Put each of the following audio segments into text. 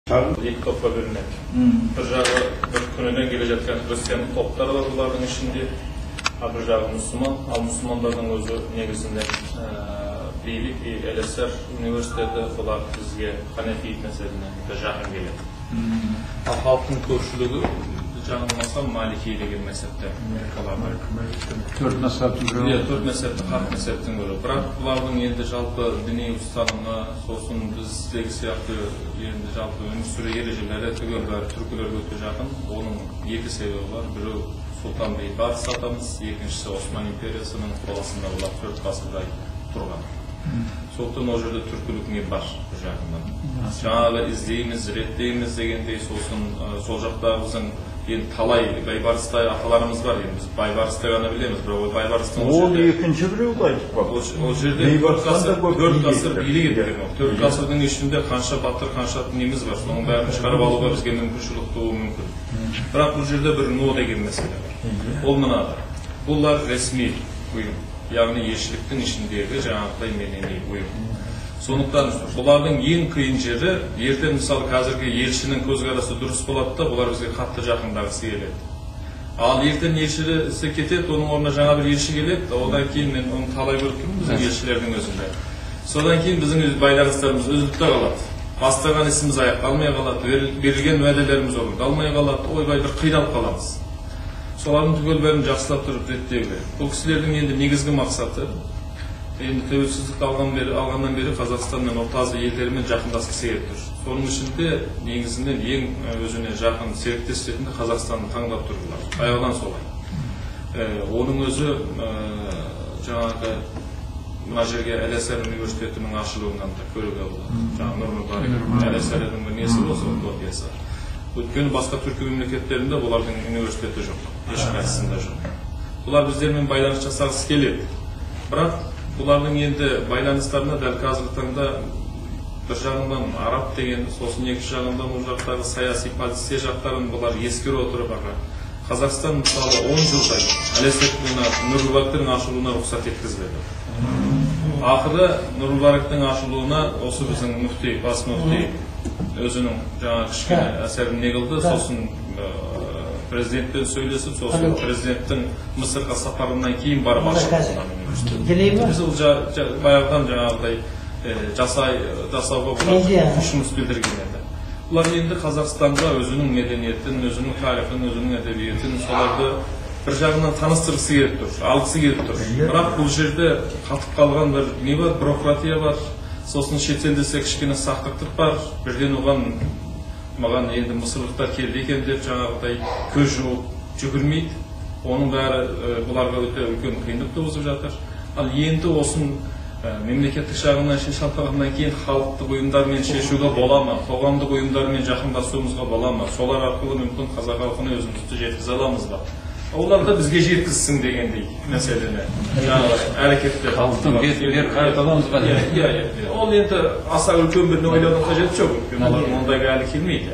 Екі топқа бөлінеді. Bir жағы bir күнеден келе жатқан христиан топтары бар бұлардың ішінде, бір жағы мұсылман, ал мұсылмандардың өзі негізінде билік ЛСР университеті бұлар бізге ханефи мәселесіне жақын келеді. Ал халықтың көпшілігі жаңылмаса малики деген мезһепте Америкаларда. Төрт мезһепті, қарт мезһептің бірі. Бірақ бұлардың енді жалпы діни ұстанымы, сосын біздегі сияқты енді жалпы өмір сүру ережелері түгел бәрі түркілерге өте жақын. Оның екі себебі бар. Біреу Сұлтан Бейбарыс атамыз, екіншісі Осман империясының қоластында олар 4 ғасырдай тұрған. Сондықтан ол жерде түркілік не бар бір жағынан. Жаңағы іздейміз, реттейміз дегендей, сосын сол жақтағы біздің енді талай Байбарыстай аталарымыз бар. Енді біз Байбарыстай ғана білеміз, бірақ Байбарыстың ол екінші біреу айтып бар. Ол жерде 4 ғасыр билік еткен. 4 ғасырдың ішінде қанша батыр, қанша неміз бар. Соның бәрін шығарып алуға бізге мүмкіншілік тууы мүмкін. Бірақ бұл жерде бір но деген мәселе бар. Ол мынада. Бұлар ресми ұйым, яғни елшіліктің ішіндегі жаңағыдай мәдени ұйым. Сондықтан бұлардың ең қиын жері, ертең мысалы қазіргі елшінің көзқарасы дұрыс болады да, бұлар бізге қатты жақындағысы келеді. Ал ертең елшісі кетеді, оның орнына жаңа бір елші келеді, одан кейін мен оны талай көріп тұрмын біздің елшілердің өзінде. Содан кейін біздің байланыстарымыз үзіліп те қалады. Бастаған ісіміз аяқталмай қалады, берілген уәделеріміз орындалмай қалады, ойбай бір қиналып қаламыз. Солардың түгел бәрін жақсылап тұрып реттеу керек. Бұл кісілердің енді негізгі мақсаты енді тәуелсіздікті алғаннан бері Қазақстан мен Орта Азия елдерімен жақындасқысы келіп тұр. Соның ішінде негізінен ең өзіне жақын серіктес ретінде Қазақстанды таңдап тұрғылар. Баяғыдан солай. Оның өзі жаңағы мына жерге ЛСР университетінің ашылуынан да көруге болады. Жаңағы Нұр ЛСР-дің бір несі болса, утопиясы. Өйткені басқа түркі мемлекеттерінде бұлардың университеті жоқ, ешқайсысында жоқ. Бұлар біздермен байланыс жасағысы келеді. Бірақ бұлардың енді байланыстарына дәл қазіргі таңда бір жағынан араб деген, сосын екінші жағынан ол жақтағы саяси позиция жақтарын бұлар ескере отырып, Қазақстан мысалы 10 жылдай Нұр-Мүбарактың ашылуына рұқсат еткізіледі. Ақыры Нұр-Мүбарактың ашылуына осы біздің мүфти, бас мүфти өзінің жаңа кішкене әсерін не қылды, сосын президентпен сөйлесіп, сосын президенттің Мысырға сапарынан кейін барып ашылды. Біз ол баяғыдан жаңағыдай жасауға күшіміз білдірген еді. Бұлар енді Қазақстанға өзінің мәдениетін, өзінің тарихын, өзінің әдебиетін, соларды бір жағынан таныстырғысы келіп тұр, алғысы келіп тұр. Бірақ бұл жерде қатып қалған бір не бар, бюрократия бар, сосын шетелдесе кішкене сақтықтық бар. Бірден маған енді мысырлықтар келді екен деп жаңағыдай көз жуып жүгірмейді. Оның бәрі бұларға өте үлкен қиындық туғызып жатыр. Ал енді осын мемлекеттік жағынан шеше алғаннан кейін халықтық ұйымдармен шешуге бола ма, қоғамдық ұйымдармен жақындасуымызға бола ма, солар арқылы мүмкін қазақ халқына өзімізді жеткізе аламыз ба? Олар да бізге жеткізсін дегендей мәселені әрекеттер. Халықтың бер қайталамыз ба? Ол енді аса үлкен бір ойлаудың қажеті жоқ, олар ондайға әлі келмейді.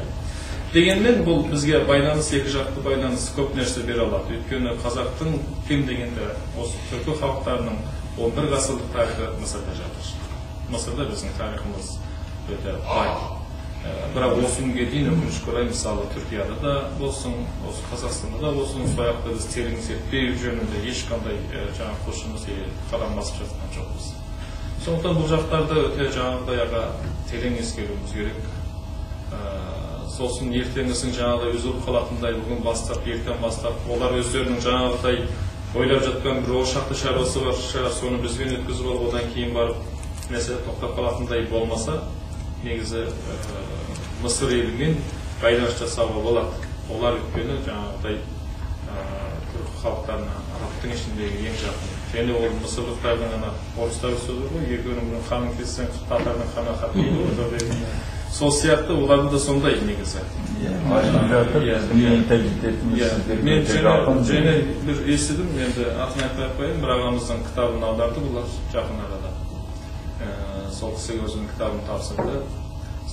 Дегенмен бұл бізге байланыс, екі жақты байланыс көп нәрсе бере алады. Өйткені қазақтың кем дегенде осы түркі халықтарының 11 ғасырлық тарихы Мысырда жатыр. Мысырда біздің тарихымыз өте бай. Бірақ осы күнге дейін өкінішке орай мысалы Түркияда да болсын, осы Қазақстанда да болсын, сояқта біз терең зерттеу жөнінде ешқандай жаңа құлшымыз қадам басып жатқан жоқпыз. Сондықтан бұл жақтарды өте жаңағыдай терең ескеруіміз керек. Сосын ертеңгісін жаңағыдай үзіліп қалатындай бүгін бастап, ертең бастап, олар өздерінің жаңағыдай ойлап жатқан бір ошақты шаруасы бар, соны бізбен өткізіп алып, одан кейін барып мәселе тоқтап қалатындай болмаса, негізі Мысыр елімен байланыс жасауға болады. Олар өйткені жаңағыдай түркі халықтарына арабтың ішіндегі ең жақын. Және ол мысырлықтардың орыстар сөзі ғой, екеуінің қанын кессең, татардың қаны хат дейді. Сол сияқты олардың да сондай негізі. Мен және бір естідім, енді атын айтпай қояйын, бір ағамыздың кітабын аударды, бұлар жақын арада. Сол кісіге өзінің кітабын тапсырды.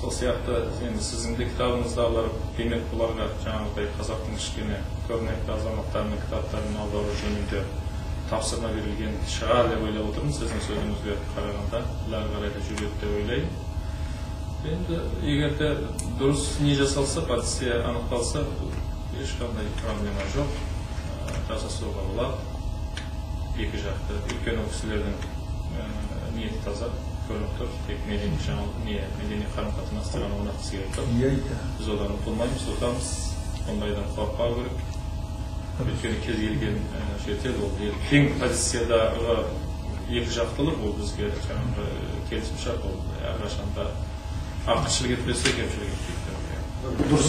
Сол сияқты енді сіздің де кітабыңыздағылар демек бұларға жаңағыдай қазақтың кішкене көрнекті азаматтарының кітаптарын аудару жөнінде тапсырма берілген шығар деп ойлап отырмын. Сіздің сөзіңізге қарағанда, бұларға қарай да жүреді деп ойлаймын. Endi agarda durust ne jasalsa, pozitsiya aniqtalsa, hech qanday problema yo'q. Jasasuga bo'ladi. Ikki jaqda ulkan ofislaridan niyati toza, ko'rinib turib, tek medeniy qaram-qatnoslarni o'rnatish kerak. Biz ularni qilmaymiz, o'tamiz. Ondaydan qo'rqma kerak. Өйткені кез келген шетел ол тең позицияда екі жақтылық ол бізге жаңағы келісімшарт ол әрқашанда артықшылық етпесе кемшілік етпейді.